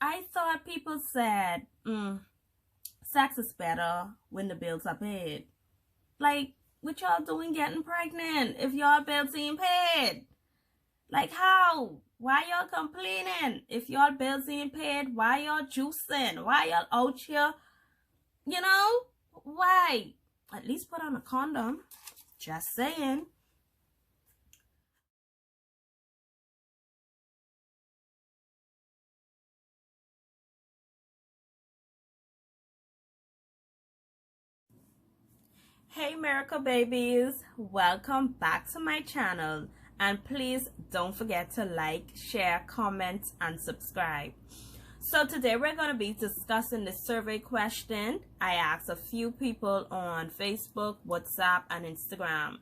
I thought people said, sex is better when the bills are paid. Like, what y'all doing getting pregnant if y'all bills ain't paid? Like, how? Why y'all complaining if y'all bills ain't paid? Why y'all juicing? Why y'all out here? You know? Why? At least put on a condom. Just saying. Hey miracle babies, welcome back to my channel, and please don't forget to like, share, comment and subscribe. So today we're going to be discussing the survey question I asked a few people on Facebook, WhatsApp and Instagram.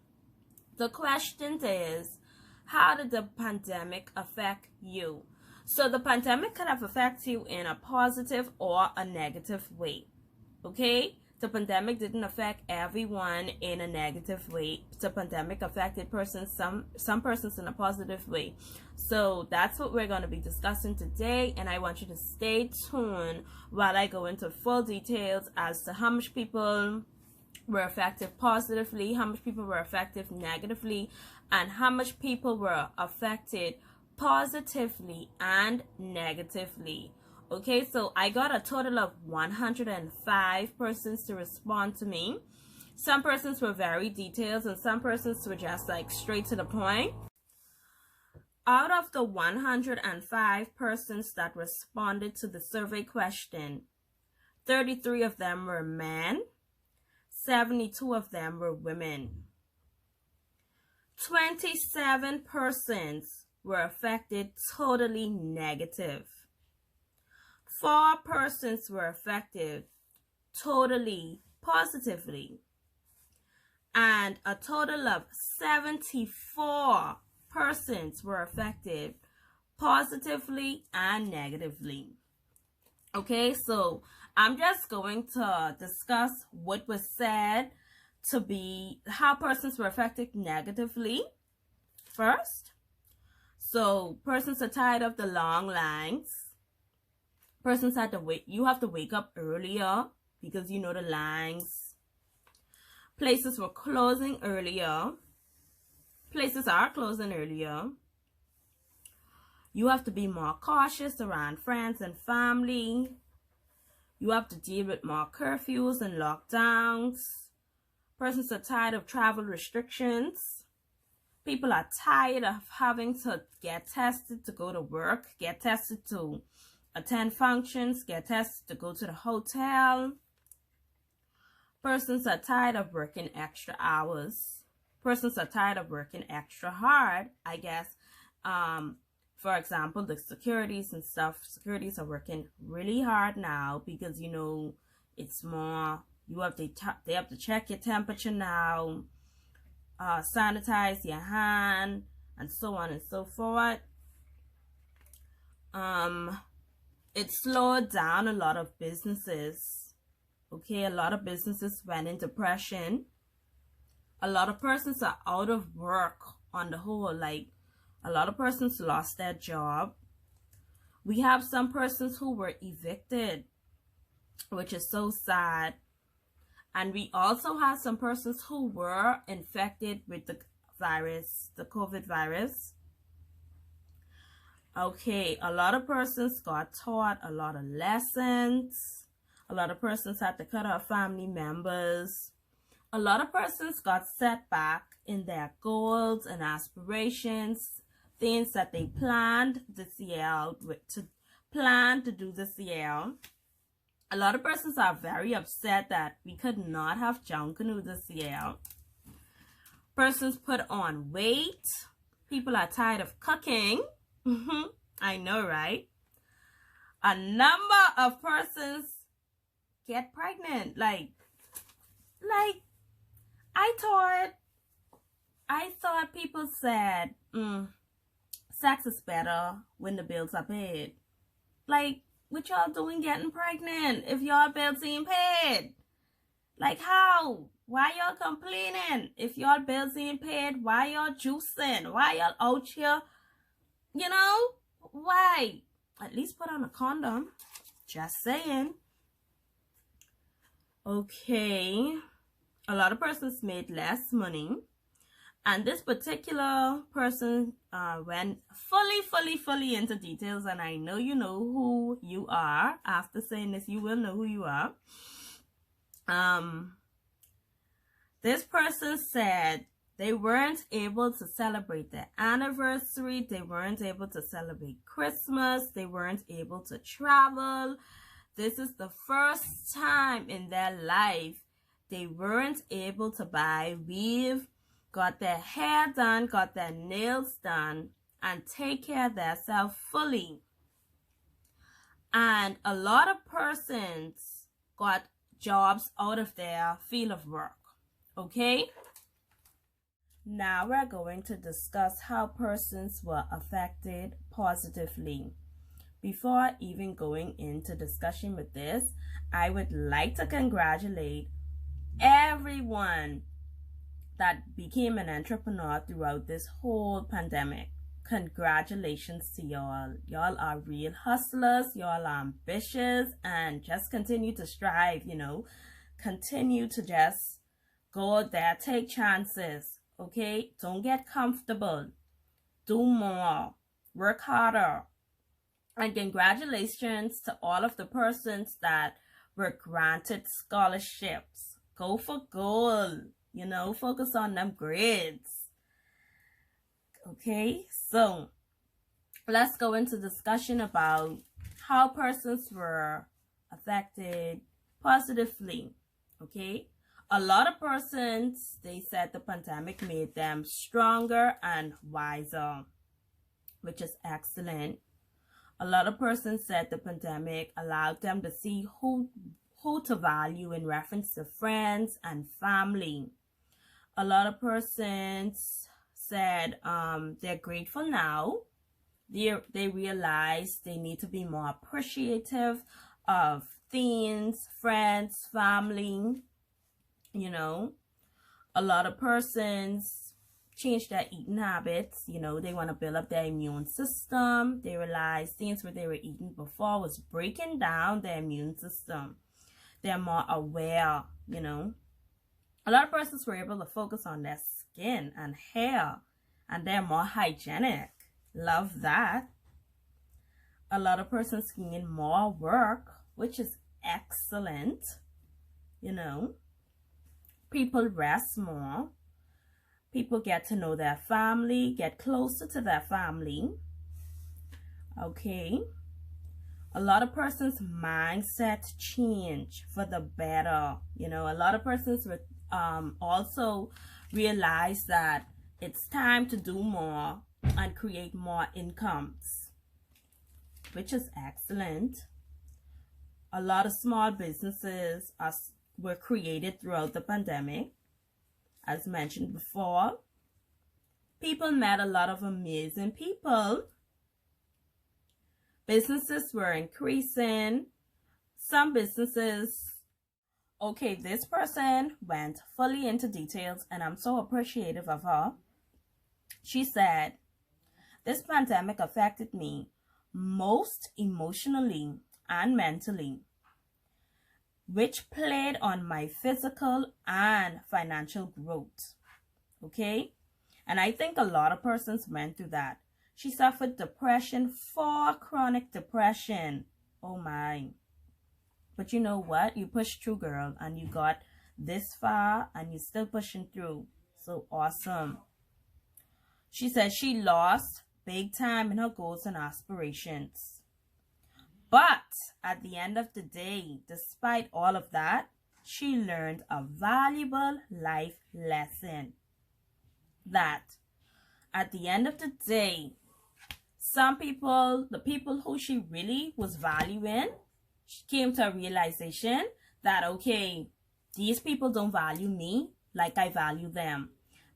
The question is, how did the pandemic affect you? So the pandemic could have affected you in a positive or a negative way. Okay? The pandemic didn't affect everyone in a negative way. The pandemic affected some persons in a positive way. So that's what we're going to be discussing today, and I want you to stay tuned while I go into full details as to how much people were affected positively, how much people were affected negatively, and how much people were affected positively and negatively. Okay, so I got a total of 105 persons to respond to me. Some persons were very detailed and some persons were just like straight to the point. Out of the 105 persons that responded to the survey question, 33 of them were men, 72 of them were women. 27 persons were affected totally negative. 4 persons were affected totally positively, and a total of 74 persons were affected positively and negatively. Okay, so I'm just going to discuss what was said to be how persons were affected negatively first. So persons are tired of the long lines. Persons had to wait. You have to wake up earlier because you know the lines. Places were closing earlier. Places are closing earlier. You have to be more cautious around friends and family. You have to deal with more curfews and lockdowns. Persons are tired of travel restrictions. People are tired of having to get tested to go to work, get tested to attend functions, get tested to go to the hotel. Persons are tired of working extra hours. Persons are tired of working extra hard, I guess. For example, the securities and stuff. Securities are working really hard now because, you know, it's more, they have to check your temperature now, sanitize your hand, and so on and so forth. It slowed down a lot of businesses. Okay, a lot of businesses went in depression. A lot of persons are out of work on the whole. Like, a lot of persons lost their job. We have some persons who were evicted, which is so sad. And we also have some persons who were infected with the virus, the COVID virus. Okay, a lot of persons got taught a lot of lessons. A lot of persons had to cut off family members. A lot of persons got set back in their goals and aspirations, things that they planned this year to do this year. A lot of persons are very upset that we could not have Junkanoo this year. Persons put on weight. People are tired of cooking. I know, right? A number of persons get pregnant. Like I thought people said, sex is better when the bills are paid. Like, what y'all doing getting pregnant if y'all bills ain't paid? Like, how? Why y'all complaining if y'all bills ain't paid? Why y'all juicing? Why y'all out here? You know, Why? At least put on a condom. Just saying. Okay. A lot of persons made less money. And this particular person went fully into details. And I know you know who you are. After saying this, you will know who you are. This person said they weren't able to celebrate their anniversary. They weren't able to celebrate Christmas. They weren't able to travel. This is the first time in their life they weren't able to buy weave, got their hair done, got their nails done, and take care of themselves fully. And a lot of persons got jobs out of their field of work. Okay? Now we're going to discuss how persons were affected positively. Before even going into discussion with this, I would like to congratulate everyone that became an entrepreneur throughout this whole pandemic. Congratulations to y'all. Y'all are real hustlers. Y'all are ambitious and just continue to strive, you know. Continue to just go out there, take chances, okay? Don't get comfortable. Do more. Work harder. And congratulations to all of the persons that were granted scholarships. Go for gold. You know, focus on them grades. Okay, so let's go into discussion about how persons were affected positively. Okay, a lot of persons, they said the pandemic made them stronger and wiser, which is excellent. A lot of persons said the pandemic allowed them to see who to value in reference to friends and family. A lot of persons said they're grateful now. They realize they need to be more appreciative of things, friends, family. You know, a lot of persons change their eating habits. You know, they want to build up their immune system. They realize things what they were eating before was breaking down their immune system. They're more aware, you know. A lot of persons were able to focus on their skin and hair, and they're more hygienic. Love that. A lot of persons gain more work, which is excellent. You know, people rest more. People get to know their family, get closer to their family. Okay. A lot of persons' mindset change for the better. You know, a lot of persons would also realize that it's time to do more and create more incomes, which is excellent. A lot of small businesses were created throughout the pandemic. As mentioned before, people met a lot of amazing people. Businesses were increasing. Some businesses, okay, this person went fully into details and I'm so appreciative of her. She said, this pandemic affected me most emotionally and mentally, which played on my physical and financial growth. Okay? And I think a lot of persons went through that. She suffered depression, chronic depression. Oh my. But you know what? You pushed through, girl, and you got this far and you're still pushing through. So awesome. She said she lost big time in her goals and aspirations. But at the end of the day, despite all of that, she learned a valuable life lesson. That at the end of the day, some people, the people who she really was valuing, she came to a realization that, okay, these people don't value me like I value them.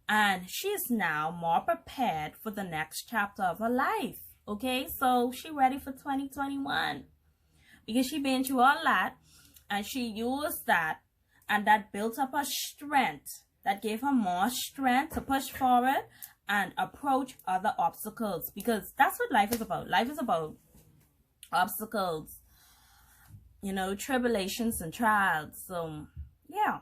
And she's now more prepared for the next chapter of her life. Okay, so she ready for 2021. Because she been through all that and she used that, and that built up her strength. That gave her more strength to push forward and approach other obstacles, because that's what life is about. Life is about obstacles, tribulations and trials. So yeah,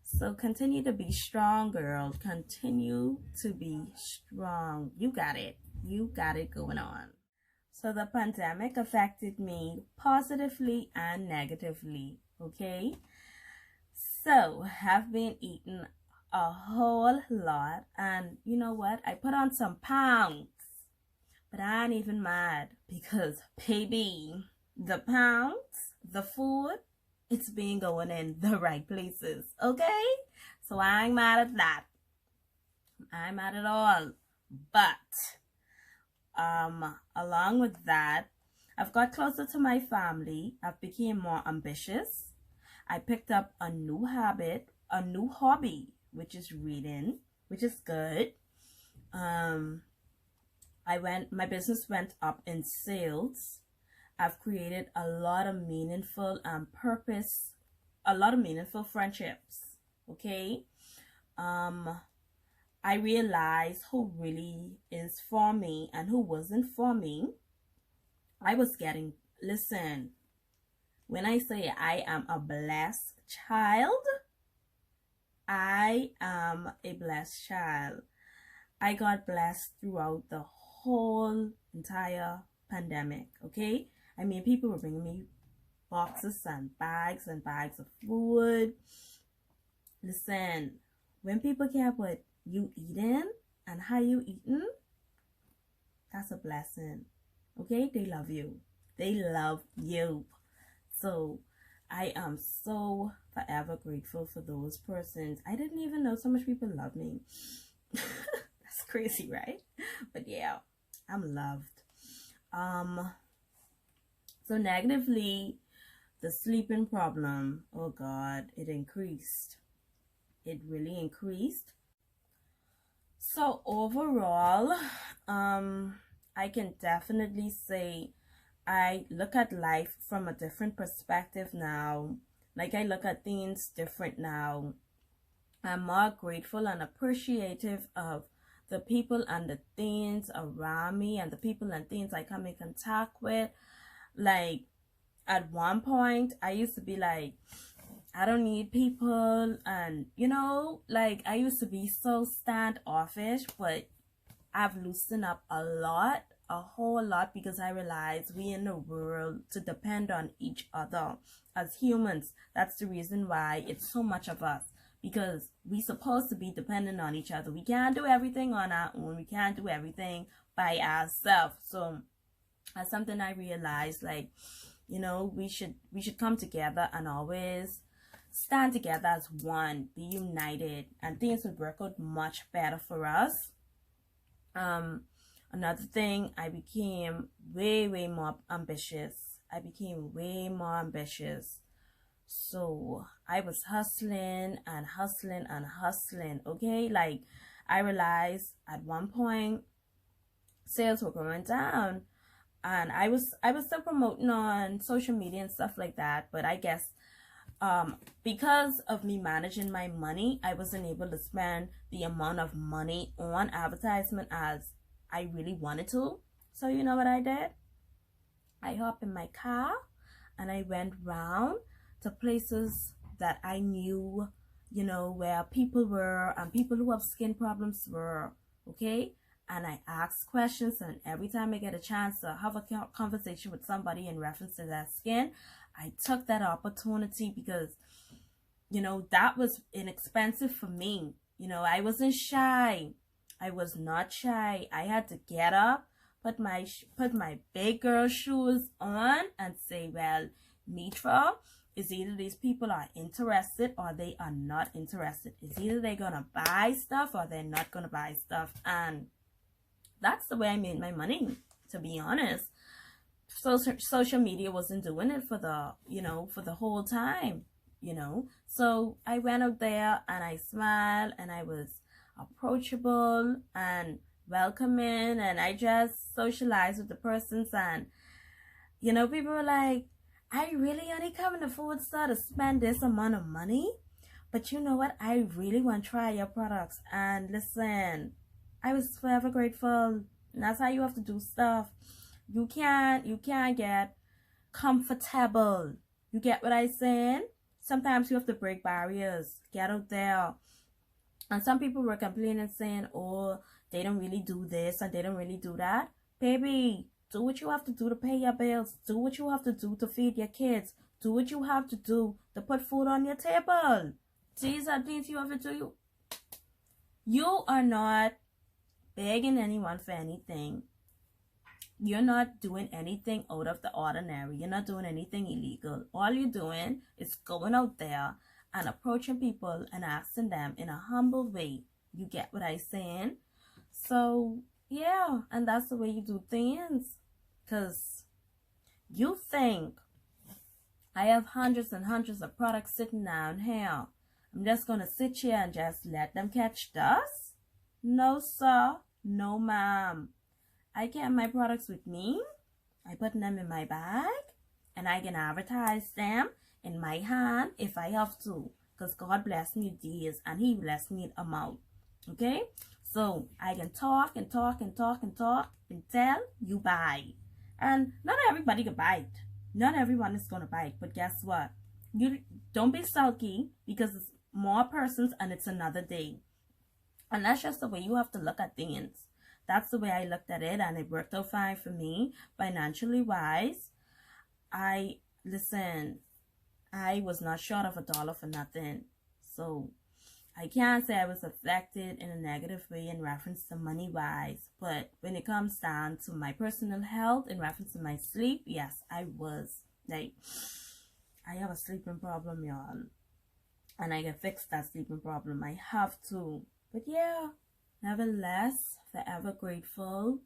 so continue to be strong, girl. Continue to be strong. You got it going on. So the pandemic affected me positively and negatively, okay? So have been eating a whole lot, and you know what? I put on some pounds, but I ain't even mad, because baby, the pounds, the food, it's been going in the right places, okay? So I ain't mad at that. I ain't mad at all. But along with that, I've got closer to my family. I've become more ambitious. I picked up a new habit, a new hobby, which is reading, which is good. My business went up in sales. I've created a lot of meaningful friendships. Okay. I realized who really is for me and who wasn't for me. Listen, when I say I am a blessed child, I am a blessed child. I got blessed throughout the whole entire pandemic, okay? I mean, people were bringing me boxes and bags of food. Listen, when people care what you eating and how you eating, that's a blessing, okay? They love you. So I am so forever grateful for those persons. I didn't even know so much people love me. That's crazy, right? But yeah, I'm loved. So negatively, the sleeping problem, oh God, it increased. It really increased. So overall, I can definitely say I look at life from a different perspective now. Like, I look at things different now. I'm more grateful and appreciative of the people and the things around me and the people and things I come in contact with. Like, at one point, I used to be like, I don't need people, and like, I used to be so standoffish, but I've loosened up a whole lot, because I realize we in the world to depend on each other as humans. That's the reason why it's so much of us, because we supposed to be dependent on each other. We can't do everything on our own. We can't do everything by ourselves. So that's something I realized, like, we should come together and always stand together as one, be united, and things would work out much better for us. Another thing, I became way more ambitious. So I was hustling, okay? Like, I realized at one point sales were going down, and I was still promoting on social media and stuff like that, but I guess because of me managing my money, I wasn't able to spend the amount of money on advertisement as I really wanted to. So you know what I did? I hopped in my car and I went round to places that I knew, where people were, and people who have skin problems were, okay? And I asked questions, and every time I get a chance to have a conversation with somebody in reference to that skin, I took that opportunity, because, that was inexpensive for me. I wasn't shy. I was not shy. I had to get up, put my big girl shoes on, and say, well, Metra, is either these people are interested or they are not interested. It's either they're gonna buy stuff or they're not gonna buy stuff. And that's the way I made my money, to be honest. So social media wasn't doing it for the whole time, So I went out there and I smiled, and I was approachable and welcoming, and I just socialized with the persons, and people were like, I really only come in the food store to spend this amount of money, but you know what, I really want to try your products. And listen, I was forever grateful. And that's how you have to do stuff. You can't get comfortable. You get what I'm saying? Sometimes you have to break barriers. Get out there. And some people were complaining saying, oh, they don't really do this and they don't really do that. Baby, do what you have to do to pay your bills. Do what you have to do to feed your kids. Do what you have to do to put food on your table. These are things you have to do. You are not begging anyone for anything. You're not doing anything out of the ordinary. You're not doing anything illegal. All you're doing is going out there and approaching people and asking them in a humble way. You get what I'm saying? So, yeah, and that's the way you do things. Because you think I have hundreds and hundreds of products sitting down here. I'm just going to sit here and just let them catch dust? No, sir. No, ma'am. I get my products with me. I put them in my bag. And I can advertise them in my hand if I have to. Because God bless me with these and He bless me with a mouth. Okay? So I can talk and talk and talk and talk until you buy. And not everybody can buy it. Not everyone is going to buy it. But guess what? You don't be sulky because it's more persons and it's another day. And that's just the way you have to look at things. That's the way I looked at it, and it worked out fine for me. Financially wise, listen, I was not short of $1 for nothing. So I can't say I was affected in a negative way in reference to money wise. But when it comes down to my personal health, in reference to my sleep, yes, I was. Like, I have a sleeping problem, y'all. And I can fix that sleeping problem. I have to. But yeah, nevertheless, forever grateful.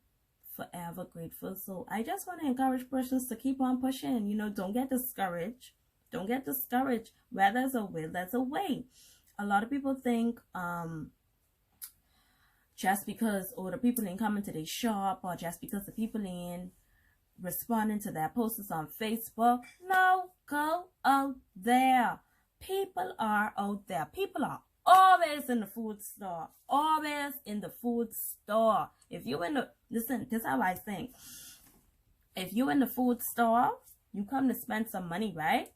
Forever grateful. So I just want to encourage persons to keep on pushing. You know, don't get discouraged. Don't get discouraged. Where there's a will, there's a way. A lot of people think just because the people ain't coming to their shop, or just because the people ain't responding to their posts on Facebook. No, go out there. People are out there. People are always in the food store. Always in the food store. If you in the, listen, this is how I think. If you in the food store, you come to spend some money, right?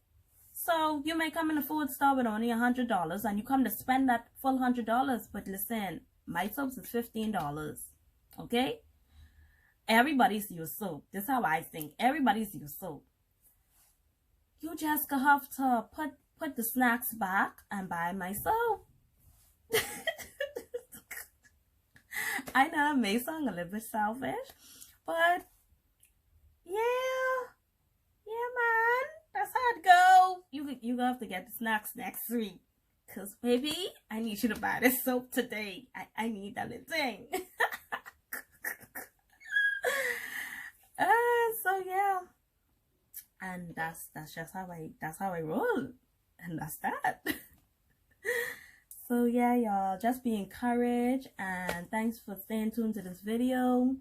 So you may come in the food store with only $100 and you come to spend that full $100. But listen, my soaps is $15. Okay? Everybody's your soap. This is how I think. Everybody's your soap. You just have to put the snacks back and buy my soap. I know it may sound a little bit selfish, but yeah, man, that's how it go. You have to get the snacks next week, cause baby, I need you to buy this soap today. I need that little thing. So yeah, and that's just how I roll, and that's that. So yeah, y'all, just be encouraged, and thanks for staying tuned to this video.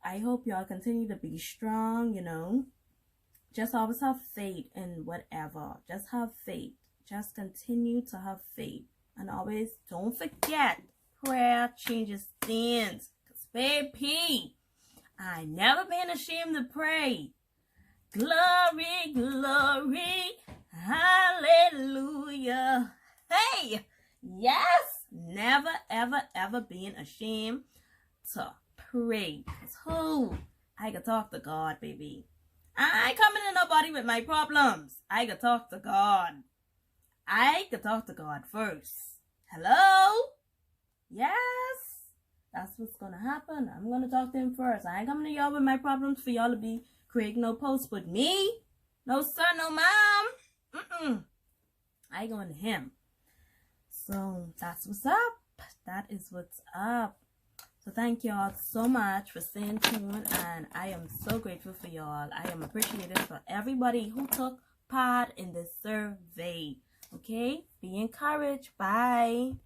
I hope y'all continue to be strong, you know. Just always have faith in whatever. Just have faith. Just continue to have faith. And always don't forget, prayer changes things. Because baby, I never been ashamed to pray. Glory, glory, hallelujah. Hey! Yes, never, ever, ever being ashamed to pray. Cause I can talk to God, baby. I ain't coming to nobody with my problems. I can talk to God. I can talk to God first. Hello? Yes, that's what's gonna happen. I'm gonna talk to Him first. I ain't coming to y'all with my problems for y'all to be creating no posts with me. No sir, no mom. I going to Him. So that's what's up. That is what's up. So thank y'all so much for staying tuned, and I am so grateful for y'all. I am appreciative for everybody who took part in this survey. Okay? Be encouraged. Bye.